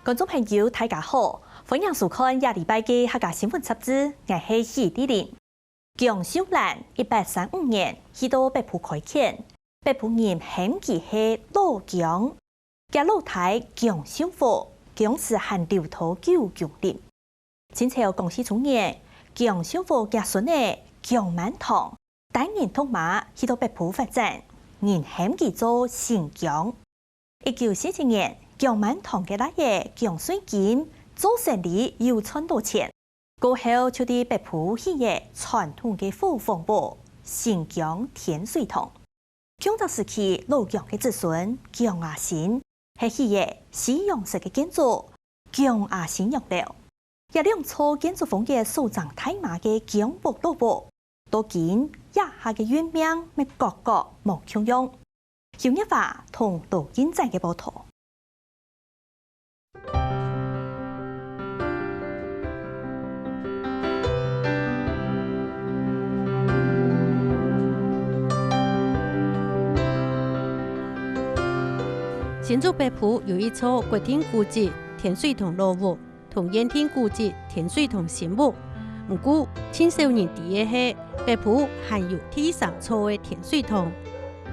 观众朋友，大家好，欢迎收看亚礼拜嘅客家新闻杂志，我是许丽玲。蒋秀兰1835年去到北埔开垦，北埔人喊其是老蒋，加老太蒋秀福，蒋氏含流土9强林。清朝光绪初年，蒋秀福家孙儿蒋满堂带人通马去到北埔发展，人喊其做新蒋。1947年。蒋满堂嘅大爷蒋水金做生意又赚到钱，过后就伫北埔起嘅传统嘅火风堡新蒋天水堂。抗战时期，老蒋嘅子孙蒋亚新系起嘅西洋式嘅建筑蒋亚新洋楼，也两处建筑风格收藏太马嘅蒋博老堡，到今也下嘅原名咪各个冇共用，有一法同到现在嘅报图。新竹北埔有一处国定古迹天水堂老屋，同延天古迹天水堂新屋。不过，青少年第一是北埔还有第3处的天水堂。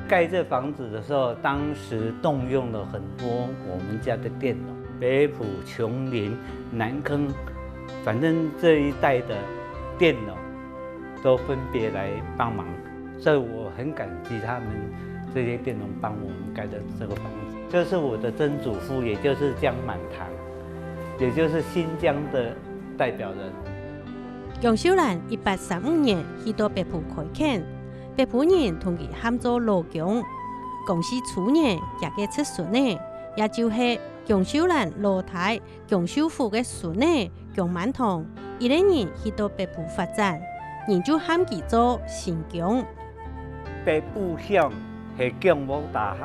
盖这房子的时候，当时动用了很多我们家的电脑，北埔、琼林、南坑，反正这一带的电脑都分别来帮忙，所以我很感激他们这些电农帮我们盖的这个房子。这是我的曾祖父，也就是江满堂，也就是新疆的代表人。蒋秀兰1835年去到北埔开垦，北埔人同佢喊做老蒋。光绪初年也嘅出孙呢，也就是蒋秀兰老太蒋秀福嘅孙呢蒋满堂，12年去到北埔发展，人就喊佢做新蒋。北埔乡係姜木大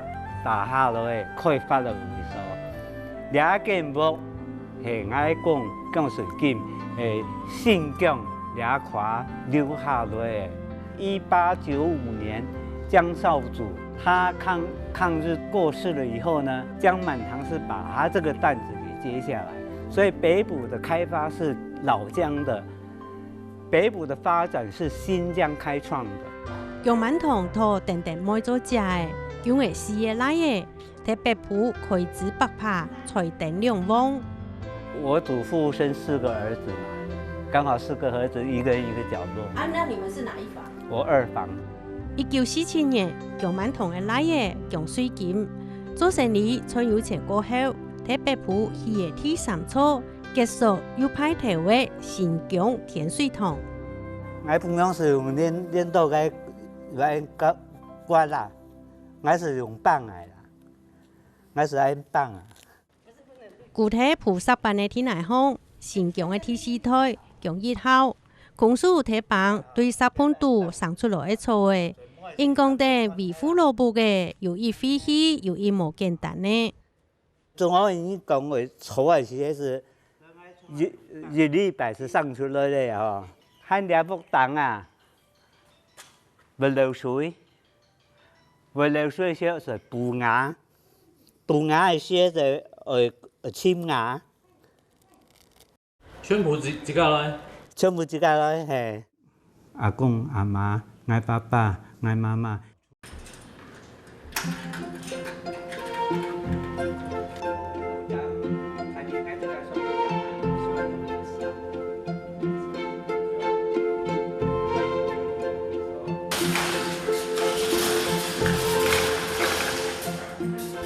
下落嘅开发的位所，两间木係爱讲蒋水金係新疆两块留下来的。1895年，江少主他抗日过世了以后呢，江满堂是把他这个担子给接下来，所以北埔的开发是老江的，北埔的发展是新疆开创的。蒋满堂托定定买咗食嘅。因为事业来嘅，喺北埔开枝白爬，财丁两旺。我祖父生4个儿子嘛，刚好4个儿子，一个人一个角落。那你们是哪一房？我2房。1947年，蒋满堂嘅奶爷蒋水金做生意赚有钱过后，喺北埔起嘅第3处，结束又派头嘅新疆天水堂。我本来是用练到个关啦。我是用棒来啦，我是按棒啊。具體葡式辦嘅天內行，新疆嘅第4代強1號，公司體棒對10分度生出來一錯嘅，因講的維護勞部嘅有一飛起，有一冇簡單呢。中華人講嘅錯係是一禮拜是生出來嘅哦，漢兩福檔啊，不流水。為流水些是補牙係些就簽牙。全部自家來？全部自家來，係阿公阿媽、我爸爸、我媽媽。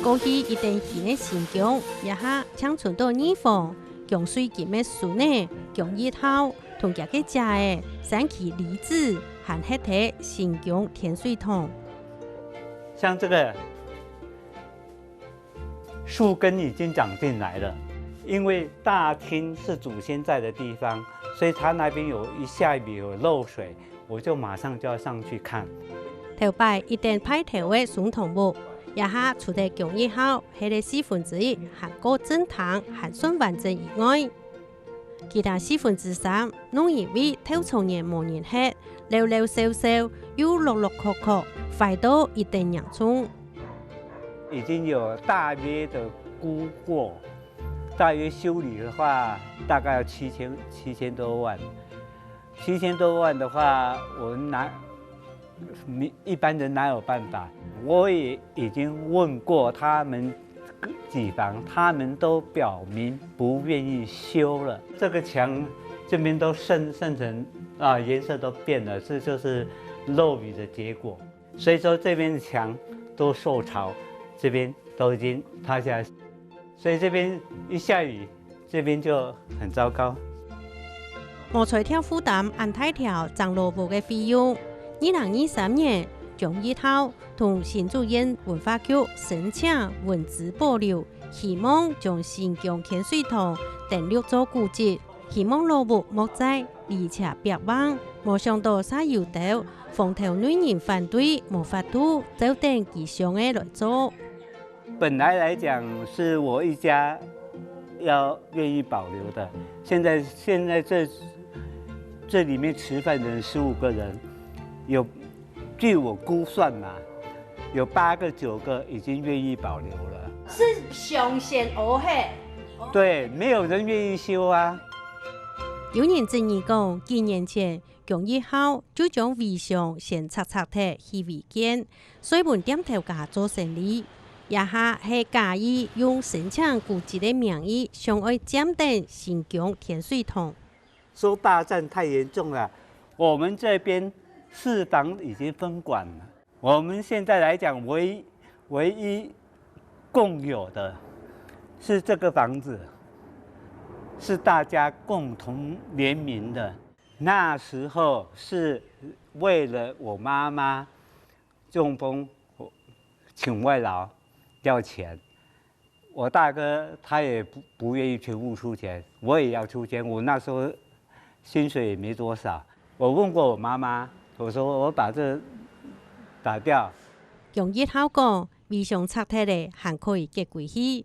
過去一定期嘅新疆，一下搶存到2房，強水金嘅孫呢，強1號同家嘅家嘅三期離子，含黑體新疆天水堂。像這個樹根已經長進來了，因為大廳是祖先在的地方，所以他那邊下面有漏水，我就馬上就要上去看。頭擺一定派頭嘅孫同木。一下除咗強1號係嘅4分之1含過正堂含算完整以外，其他4分之3弄以為偷從人無人吃，溜溜瘦瘦又碌碌殼殼，快到一定洋蔥。已經有大約的估過，大约修理的话，大概要7000多万。7000多万的话，我们一般人哪有办法？我也已经问过他们几房，他们都表明不愿意修了。这个墙这边都渗成颜色都变了，这就是漏雨的结果。所以说这边的墙都受潮，这边都已经塌下来，所以这边一下雨，这边就很糟糕。无财跳负担按太条长路部的费用。2023年，从一号同新竹县文化局申请文字保留，希望将新疆天水堂登录做古迹，希望落幕莫再而且别忘。没想到啥有到，风头女人反对，无法度就等其上的来做。本来来讲是我一家要愿意保留的，现在这里面吃饭的人15个人，据我估算嘛，有8个9个已经愿意保留了。是上线黑黑。对，没有人愿意修啊。有人质疑讲，几年前强1號就將圍牆先拆拆去違建，水門店頭價做生意。也下係假意用申請古蹟的名義，想要佔領新疆天水堂。说霸占太严重了，我们这边4房已经分管了。我们现在来讲，唯一共有的是这个房子，是大家共同联名的。那时候是为了我妈妈中风请外劳要钱，我大哥他也不愿意全部出钱，我也要出钱。我那时候薪水也没多少，我问过我妈妈，我说我把这打掉。强1號講，圍牆拆拆的還可以結歸去。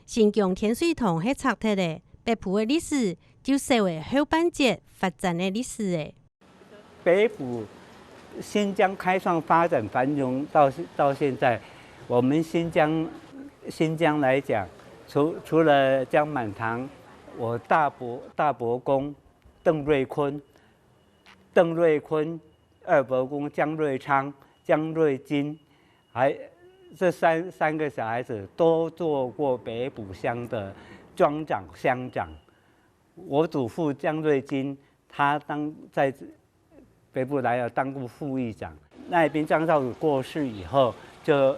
新疆天水堂係拆拆的，北埔的歷史就社會後半截發展的歷史誒。北埔新疆開創發展繁榮到現在，我們新疆來講，除了江滿堂，我大伯公邓瑞坤、二伯公江瑞昌、江瑞金，还这三个小孩子都做过北埔乡的庄长、乡长。我祖父江瑞金，他在北埔来了当过副议长。那边张少祖过世以后，就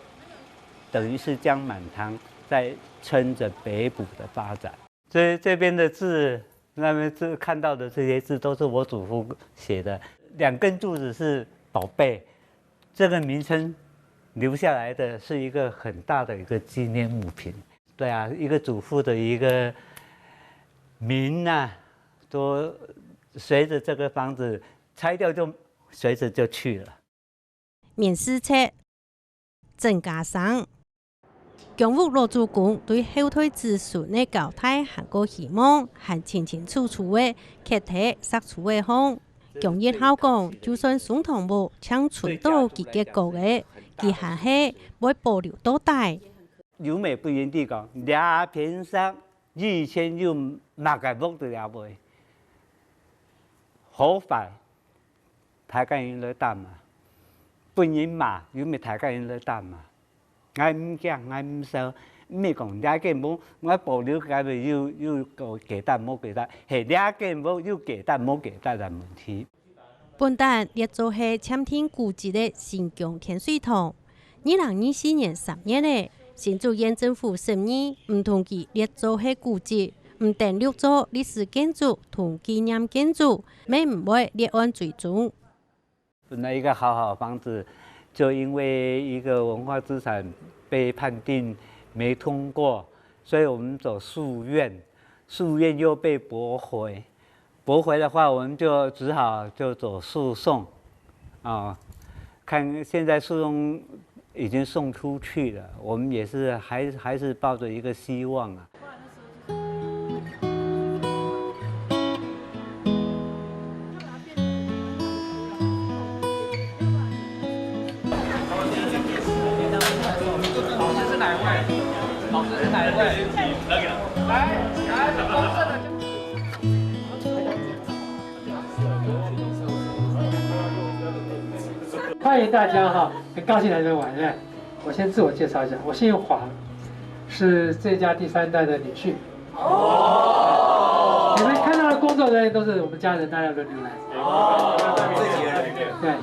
等于是江满堂在撑着北埔的发展。这边的字。那边看到的这些字都是我祖父写的，2根柱子是宝贝，这个名称留下来的是一个很大的一个纪念物品。对啊，一个祖父的一个名啊，都随着这个房子拆掉就随着就去了。面试册郑家生。疆务罗主管对后退子孙的交代含个希望，含清清楚楚的课题杀出的方。强1號講，就算總統部搶出到幾個嘅，佢還係會保留到底。有美不原地講，2片山2000又哪個木得了袂？好快，大家人來擔嘛，本人嘛，有咪大家人來擔嘛？我唔驚，我唔sợ，唔係講2件冇，我保留佢咪要個給單冇給單，係2件冇要給單冇給單嘅問題。本單列做係簽訂古蹟的新疆天水堂，2024年3月咧，新竹縣政府審議唔同其列做係古蹟，唔登錄做歷史建築同紀念建築，咪唔會列案追蹤。本來一個好房子。就因為一個文化資產被判定沒通過，所以我們走訴願，訴願又被駁回，駁回的話，我們就只好就走訴訟，看現在訴訟已經送出去了，我們也是還是抱着一個希望啊。老师是哪一位？来。欢迎大家哈，很高兴来这边玩。我先自我介绍一下，我姓黄，是这家第3代的女婿。你们看到的工作人员都是我们家人，大家轮流来。对。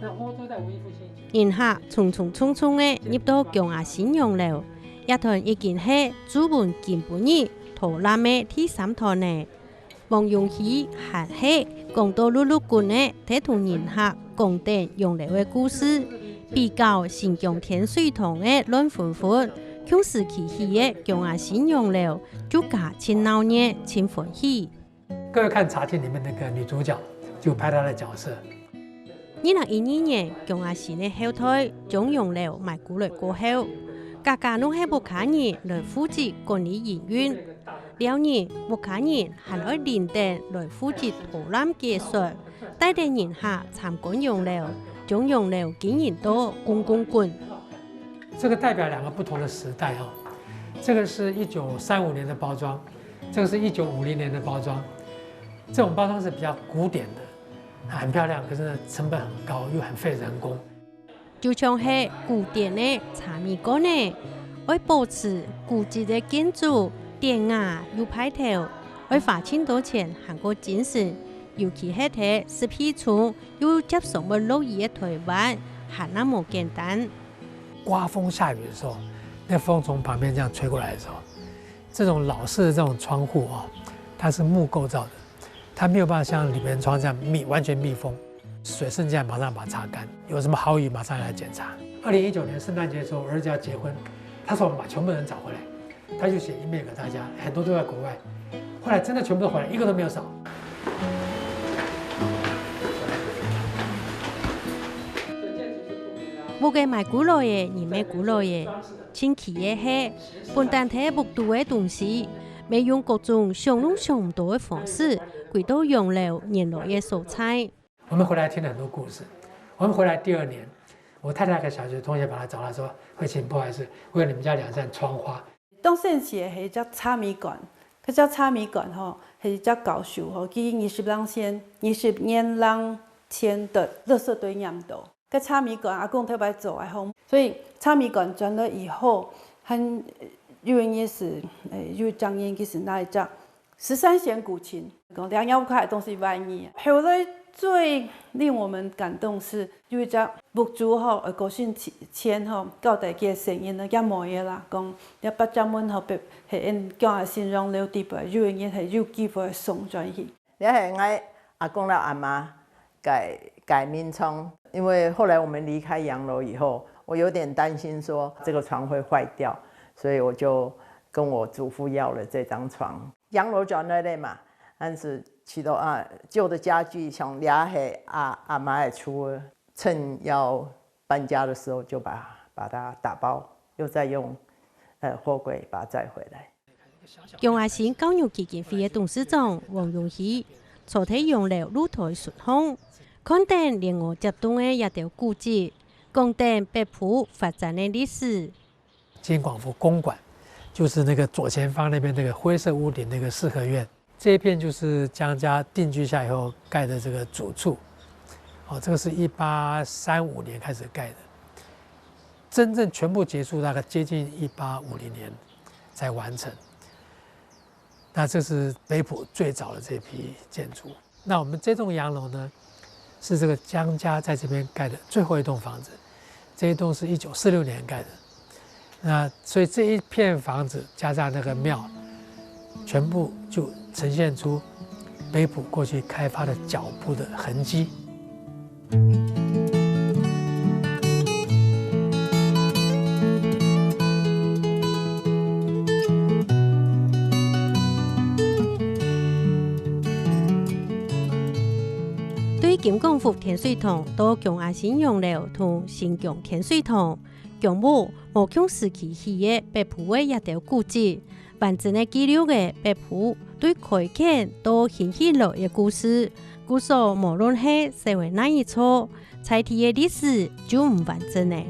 那欧洲在文艺复兴。迎客匆匆匆匆的入到姜阿新洋樓，一團已經係主門見本日圖南的第3團呢。黃永熙還係講到陸陸軍的睇同迎客講定洋樓的故事，比較新疆天水堂的亂紛紛，向時期起的姜阿新洋樓就加親鬧熱、親歡喜。各位看茶廳裡面那個女主角，就拍她的角色。2012年，姜阿新的後台將洋樓賣過來過後，家家都係木卡人來負責管理營運。了年木卡人還愛連訂來負責圖南技術，帶領人客參觀洋樓，將洋樓經營到公共館。這個代表2個不同的時代哦，這個是1935年的包裝，這個是1950年的包裝。這種包裝是比較古典的，很漂亮，可是呢成本很高，又很費人工。就像係古典的茶米館呢，愛保持古蹟的建築。典雅又派頭，愛花錢多錢行過精神，尤其係睇10寸又接受我樂意的台灣，還那麼簡單。刮風下雨的時候，那風從旁邊這樣吹過來的時候，這種老式的這種窗戶啊，它是木構造的，它沒有辦法像鋁門窗這樣完全密封，水滲進來馬上把它擦乾，有什麼好雨馬上來檢查。2019年聖誕節的時候，我兒子要結婚，他說我們把全部人找回來。他就寫 email 給大家，很多都在國外。後來真的全部都回來，一個都沒有少。木嘅賣古老嘢，而咩古老嘢，前期嘅係本單睇木度嘅東西，未用各種想都想唔到嘅方式，歸到洋樓原來嘅素材。我們回來聽了很多故事。我們回來第2年，我太太和小學同學把他找來說：“慧琴，不好意思，為了你們家2扇窗花。”當時係一隻炒米館，嗰隻炒米館吼係一隻教授吼，佢20年前的垃圾堆釀到。個炒米館阿公特別做嘅吼，所以炒米館轉了以後，很原因是有講因其實那一隻13弦古琴，講2億塊東西玩意。後來最令我們感動是有一隻木主吼，高興錢吼，交代嘅聲音咧，一模嘢啦，講一百隻蚊後別係因姜阿新洋樓地盤，有人係有機會送轉去。你係我阿公啦阿媽改民窗，因為後來我們離開洋樓以後，我有點擔心說這個床會壞掉，所以我就跟我祖父要了這張床。洋樓轉來的嘛，但是去到舊的家具像倆係阿媽嘅出，趁要搬家的時候就把它打包，又再用貨櫃把它載回來。姜阿新教育基金會嘅董事長黃永熙，坐睇洋樓露台順風，看定連我接動嘅一條古蹟，講定北埔發展嘅歷史。金廣福公館就是那個左前方那邊那個灰色屋頂那個四合院，這一片就是姜家定居下以後蓋的這個主厝。這個是1835年開始蓋的，真正全部結束大概接近1850年才完成。那這是北埔最早的這批建築。那我們這棟洋樓呢，是這個姜家在這邊蓋的最後一棟房子，這一棟是1946年蓋的。那所以這一片房子加上那個廟，全部就呈現出北埔過去開發的腳步的痕跡。對金廣福天水堂到姜阿新洋樓同新疆天水堂，姜母無強時期起嘅北埔嘅一條古蹟，完整嘅記錄嘅北埔對開墾到興起落嘅故事。故所無論係社會哪一處，在地嘅歷史就唔完整嘅。